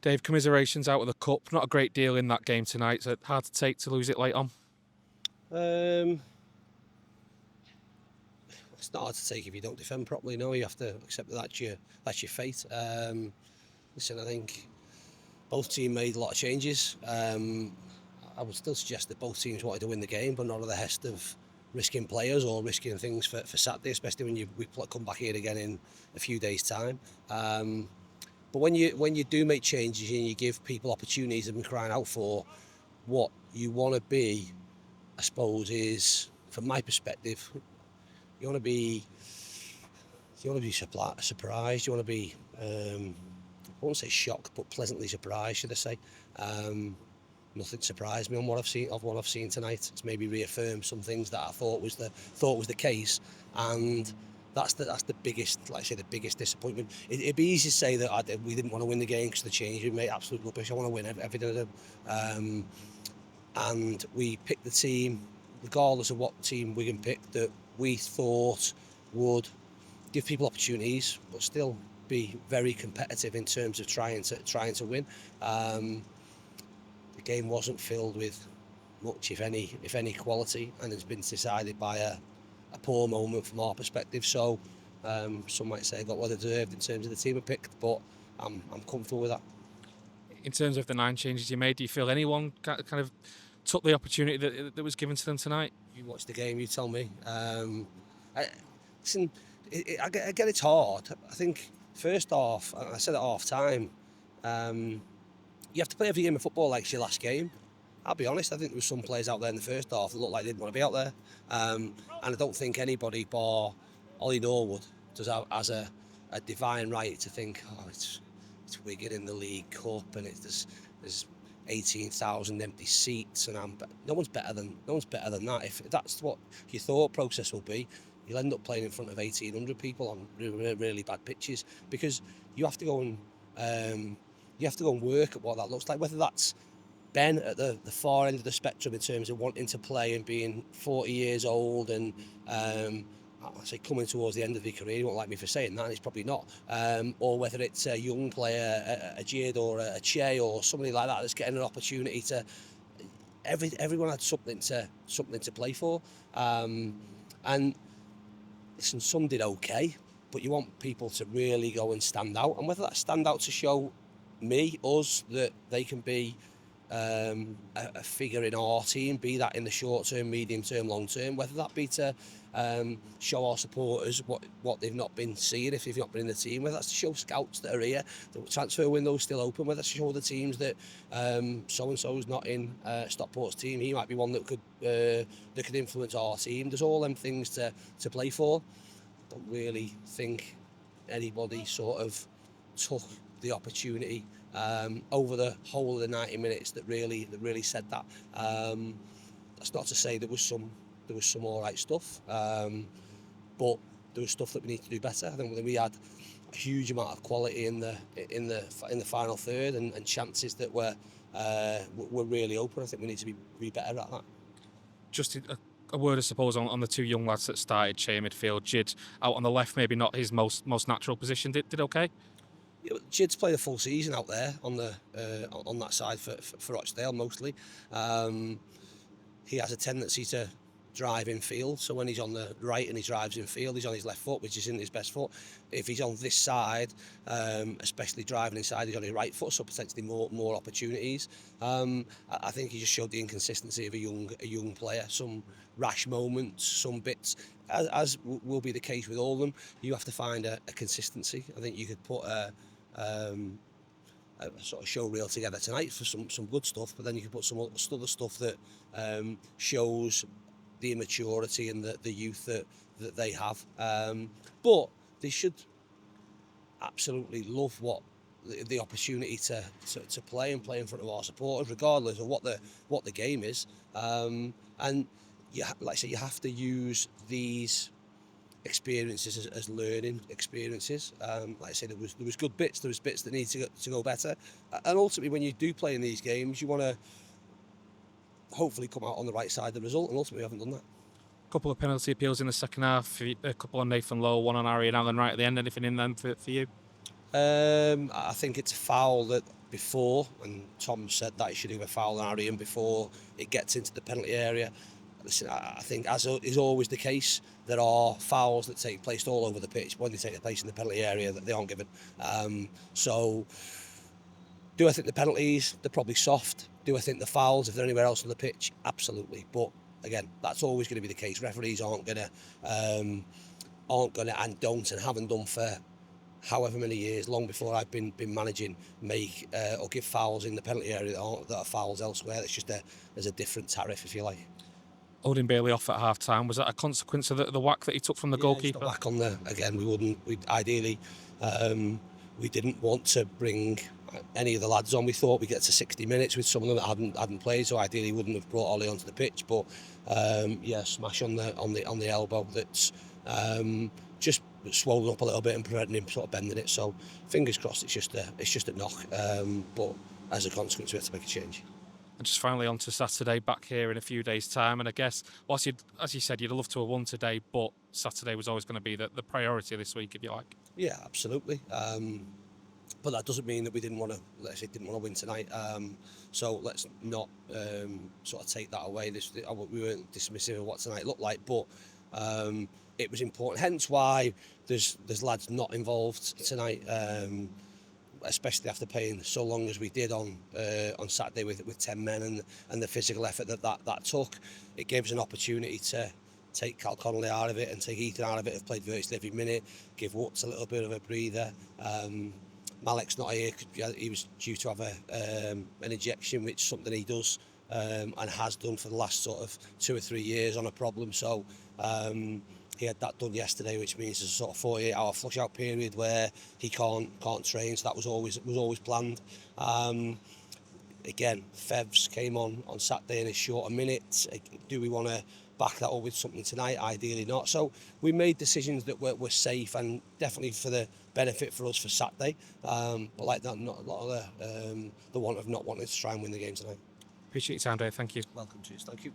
Dave, commiserations out of the cup. Not a great deal in that game tonight. So hard to take to lose it late on. It's not hard to take if you don't defend properly. No, you have to accept that that's your fate. Listen, I think both teams made a lot of changes. I would still suggest that both teams wanted to win the game, but not at the hest of risking players or risking things for Saturday, especially when we come back here again in a few days' time. But when you do make changes and you give people opportunities they've been crying out for, what you want to be, I suppose, is, from my perspective, you want to be surprised. You want to be, I won't say shocked, but pleasantly surprised, should I say? Nothing surprised me on what I've seen tonight. It's maybe reaffirmed some things that I thought was the case, and that's the biggest, like I say, the biggest disappointment. It'd be easy to say that we didn't want to win the game because of the change. We made absolute rubbish. I want to win everything of them, and we picked the team, regardless of what team Wigan picked, that we thought would give people opportunities, but still be very competitive in terms of trying to win. The game wasn't filled with much, if any quality, and it's been decided by a poor moment from our perspective. So some might say I got what I deserved in terms of the team I picked, but I'm comfortable with that. In terms of the 9 changes you made, do you feel anyone kind of took the opportunity that was given to them tonight? You watch the game, you tell me. Listen, I get it's hard. I think first half, I said at half time, you have to play every game of football like it's your last game. I'll be honest, I think there were some players out there in the first half that looked like they didn't want to be out there. And I don't think anybody bar Ollie Norwood has a divine right to think, it's Wigan in the League Cup and there's 18,000 empty seats and no one's better than that. If that's what your thought process will be, you'll end up playing in front of 1,800 people on really bad pitches, because you have to go and work at what that looks like, whether that's Ben at the far end of the spectrum in terms of wanting to play and being 40 years old and I say coming towards the end of their career. He won't like me for saying that, and he's probably not. Or whether it's a young player, a Jid or a Che or somebody like that that's getting an opportunity to. Everyone had something to play for, and listen, some did okay, but you want people to really go and stand out, and whether that stand out to show us that they can be a figure in our team, be that in the short term, medium term, long term, whether that be to show our supporters what they've not been seeing if they've not been in the team, whether that's to show scouts that are here, the transfer window's still open, whether that's to show the teams that so-and-so's not in Stockport's team, he might be one that could influence our team. There's all them things to play for. I don't really think anybody sort of took the opportunity over the whole of the 90 minutes that really said that. That's not to say there was some all right stuff, but there was stuff that we need to do better. I think we had a huge amount of quality in the final third and chances that were really open. I think we need to be better at that. Just a word, I suppose, on the 2 young lads that started, Che midfield, Jid out on the left, maybe not his most natural position. Did okay? Jid's played a full season out there on that side for Rochdale mostly. He has a tendency to drive in field, so when he's on the right and he drives in field, he's on his left foot, which isn't his best foot. If he's on this side, especially driving inside, he's on his right foot, so potentially more opportunities. I think he just showed the inconsistency of a young player. Some rash moments, some bits, as will be the case with all of them. You have to find a consistency. I think you could put a sort of show reel together tonight for some good stuff, but then you can put some other stuff that shows the immaturity and the youth that they have. But they should absolutely love the opportunity to play and play in front of our supporters, regardless of what the game is. And like I say, you have to use these experiences as learning experiences. Like I say, there was good bits. There was bits that need to go better. And ultimately, when you do play in these games, you want to hopefully come out on the right side of the result. And ultimately, we haven't done that. A couple of penalty appeals in the second half. A couple on Nathan Lowe, one on Harry and Alan right at the end. Anything in them for you? I think it's a foul that before, and Tom said that he should do a foul on Arian before it gets into the penalty area. Listen, I think, as is always the case, there are fouls that take place all over the pitch, but when they take place in the penalty area, that they aren't given. So, do I think the penalties, they're probably soft? Do I think the fouls, if they're anywhere else on the pitch? Absolutely. But again, that's always going to be the case. Referees aren't going to, and don't, and haven't done for however many years, long before I've been managing, make or give fouls in the penalty area that are fouls elsewhere. It's just there's a different tariff, if you like. Odin Bailey off at half time. Was that a consequence of the whack that he took from the goalkeeper? The whack on the, again, we ideally, we didn't want to bring any of the lads on. We thought we'd get to 60 minutes with some of them that hadn't played, so ideally wouldn't have brought Ollie onto the pitch. But smash on the elbow that's just swollen up a little bit and preventing him sort of bending it. So fingers crossed, it's just a knock. But as a consequence, we have to make a change. And just finally on to Saturday, back here in a few days' time. And I guess, whilst as you said, you'd love to have won today, but Saturday was always going to be the priority this week, if you like. Yeah, absolutely. But that doesn't mean that we didn't want to win tonight. So let's not sort of take that away. We weren't dismissive of what tonight looked like, but it was important. Hence why there's lads not involved tonight. Especially after playing so long as we did on Saturday with 10 men and the physical effort that took. It gave us an opportunity to take Cal Connolly out of it and take Ethan out of it. Have played virtually every minute, give Woods a little bit of a breather. Malik's not here because he was due to have an injection, which is something he does and has done for the last sort of 2 or 3 years on a problem. So he had that done yesterday, which means there's a sort of 48-hour flush-out period where he can't train. So that was always planned. Again, Fevs came on Saturday in a shorter minute. Do we want to back that up with something tonight? Ideally not. So we made decisions that were safe and definitely for the benefit for us for Saturday. But like that, not a lot of the want of not wanting to try and win the game tonight. Appreciate your time, Dave. Thank you. Welcome, cheers. Thank you.